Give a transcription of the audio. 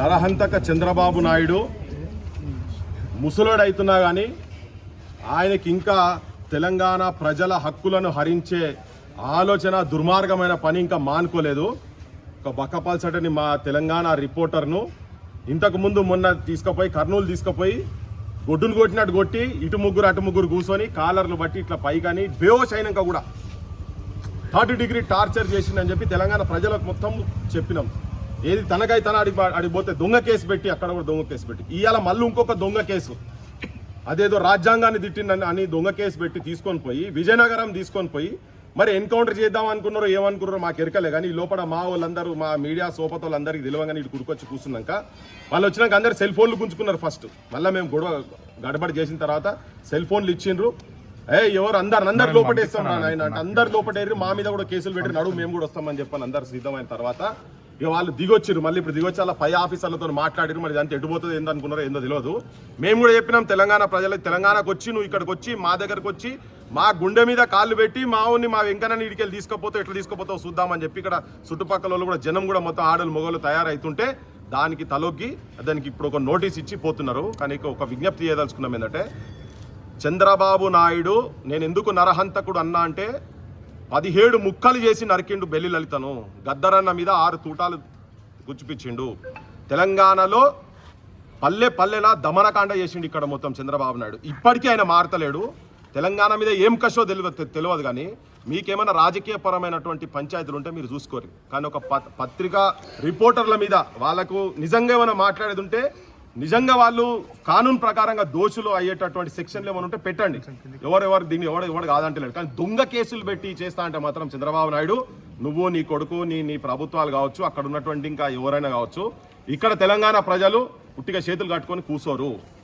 నరహంతక చంద్రబాబు నాయుడు ముసలోడైతున్నా కానీ ఆయనకి ఇంకా తెలంగాణ ప్రజల హక్కులను హరించే ఆలోచన దుర్మార్గమైన పని ఇంకా మానుకోలేదు. ఒక బక్కపల్సటని మా తెలంగాణ రిపోర్టర్ను ఇంతకుముందు మొన్న తీసుకుపోయి కర్నూలు తీసుకుపోయి గొడ్డును కొట్టినట్టు కొట్టి ఇటు ముగ్గురు అటు ముగ్గురు కూర్చొని కాలర్లు బట్టి ఇట్లా పైకాని బేహోష్ అయినాక కూడా 30 డిగ్రీ టార్చర్ చేసిందని చెప్పి తెలంగాణ ప్రజలకు మొత్తం చెప్పినాం. ఏది తనకై తన అడిగిపోతే దొంగ కేసు పెట్టి అక్కడ కూడా దొంగ కేసు పెట్టి ఇవాళ మళ్ళీ ఇంకొక దొంగ కేసు అదేదో రాజ్యాంగాన్ని తిట్టిందని అని దొంగ కేసు పెట్టి తీసుకొని పోయి విజయనగరం తీసుకొని పోయి మరి ఎన్కౌంటర్ చేద్దాం అనుకున్నారో ఏమనుకున్నారో మాకు ఎరకలే. కానీ ఈ లోపల మా వాళ్ళందరూ మా మీడియా సోపతోళ్ళందరికీ తెలియగానే ఇటు కుడుకొచ్చి కూర్చున్నాక వాళ్ళు వచ్చినాక అందరు సెల్ ఫోన్లు గుంజుకున్నారు ఫస్ట్. మళ్ళీ మేము గడబడి చేసిన తర్వాత సెల్ ఫోన్లు ఇచ్చిండ్రు. ఎవరు అందరు లోపటేస్తాం ఆయన అంటే అందరు లోపటేరి మా మీద కూడా కేసులు పెట్టి నడువు మేము కూడా వస్తామని చెప్పని అందరు సిద్ధమైన తర్వాత ఇక వాళ్ళు దిగొచ్చారు. మళ్ళీ ఇప్పుడు దిగొచ్చి అలా పై ఆఫీసర్లతో మాట్లాడారు. మరి అంత ఎటుపోతుంది ఏందనుకున్నారో ఏందో తెలియదు. మేము కూడా చెప్పినాం తెలంగాణ ప్రజలకు, తెలంగాణకు వచ్చి నువ్వు ఇక్కడికి వచ్చి మా దగ్గరకు వచ్చి మా గుండె మీద కాళ్ళు పెట్టి మా వెంకన్న ఇడికెళ్ళి తీసుకుపోతే ఎట్లా తీసుకుపోతావు చూద్దామని చెప్పి ఇక్కడ చుట్టుపక్కల వాళ్ళు కూడా జనం కూడా మొత్తం ఆడలు మొగలు తయారవుతుంటే దానికి తలొగ్గి దానికి ఇప్పుడు ఒక నోటీస్ ఇచ్చి పోతున్నారు. కానీ ఒక విజ్ఞప్తి చేయదలుచుకున్నాం ఏంటంటే చంద్రబాబు నాయుడు నేను ఎందుకు నరహంతకుడు అన్నా అంటే 17 ముక్కలు చేసి నరికిండు బెల్లి లలితను. గద్దరన్న మీద 6 తూటాలు గుచ్చిపించిండు. తెలంగాణలో పల్లెలా దమనకాండ చేసిండు ఇక్కడ మొత్తం చంద్రబాబు నాయుడు. ఇప్పటికీ ఆయన మారతలేడు. తెలంగాణ మీద ఏం కషో తెలియదు కానీ మీకేమైనా రాజకీయపరమైనటువంటి పంచాయతీలు ఉంటే మీరు చూసుకోరు. కానీ ఒక పత్రికా రిపోర్టర్ల మీద వాళ్ళకు నిజంగా ఏమైనా మాట్లాడేది ఉంటే నిజంగా వాళ్ళు కానూన్ ప్రకారంగా దోషులు అయ్యేటటువంటి సెక్షన్లు ఏమైనా ఉంటే పెట్టండి. ఎవరెవరు దీన్ని ఎవడు కాదంటలేడు. కానీ దొంగ కేసులు పెట్టి చేస్తా అంటే మాత్రం చంద్రబాబు నాయుడు నువ్వు నీ కొడుకు నీ ప్రభుత్వాలు కావచ్చు అక్కడ ఉన్నటువంటి ఇంకా ఎవరైనా కావచ్చు ఇక్కడ తెలంగాణ ప్రజలు పుట్టిగా చేతులు కట్టుకొని కూర్చోరు.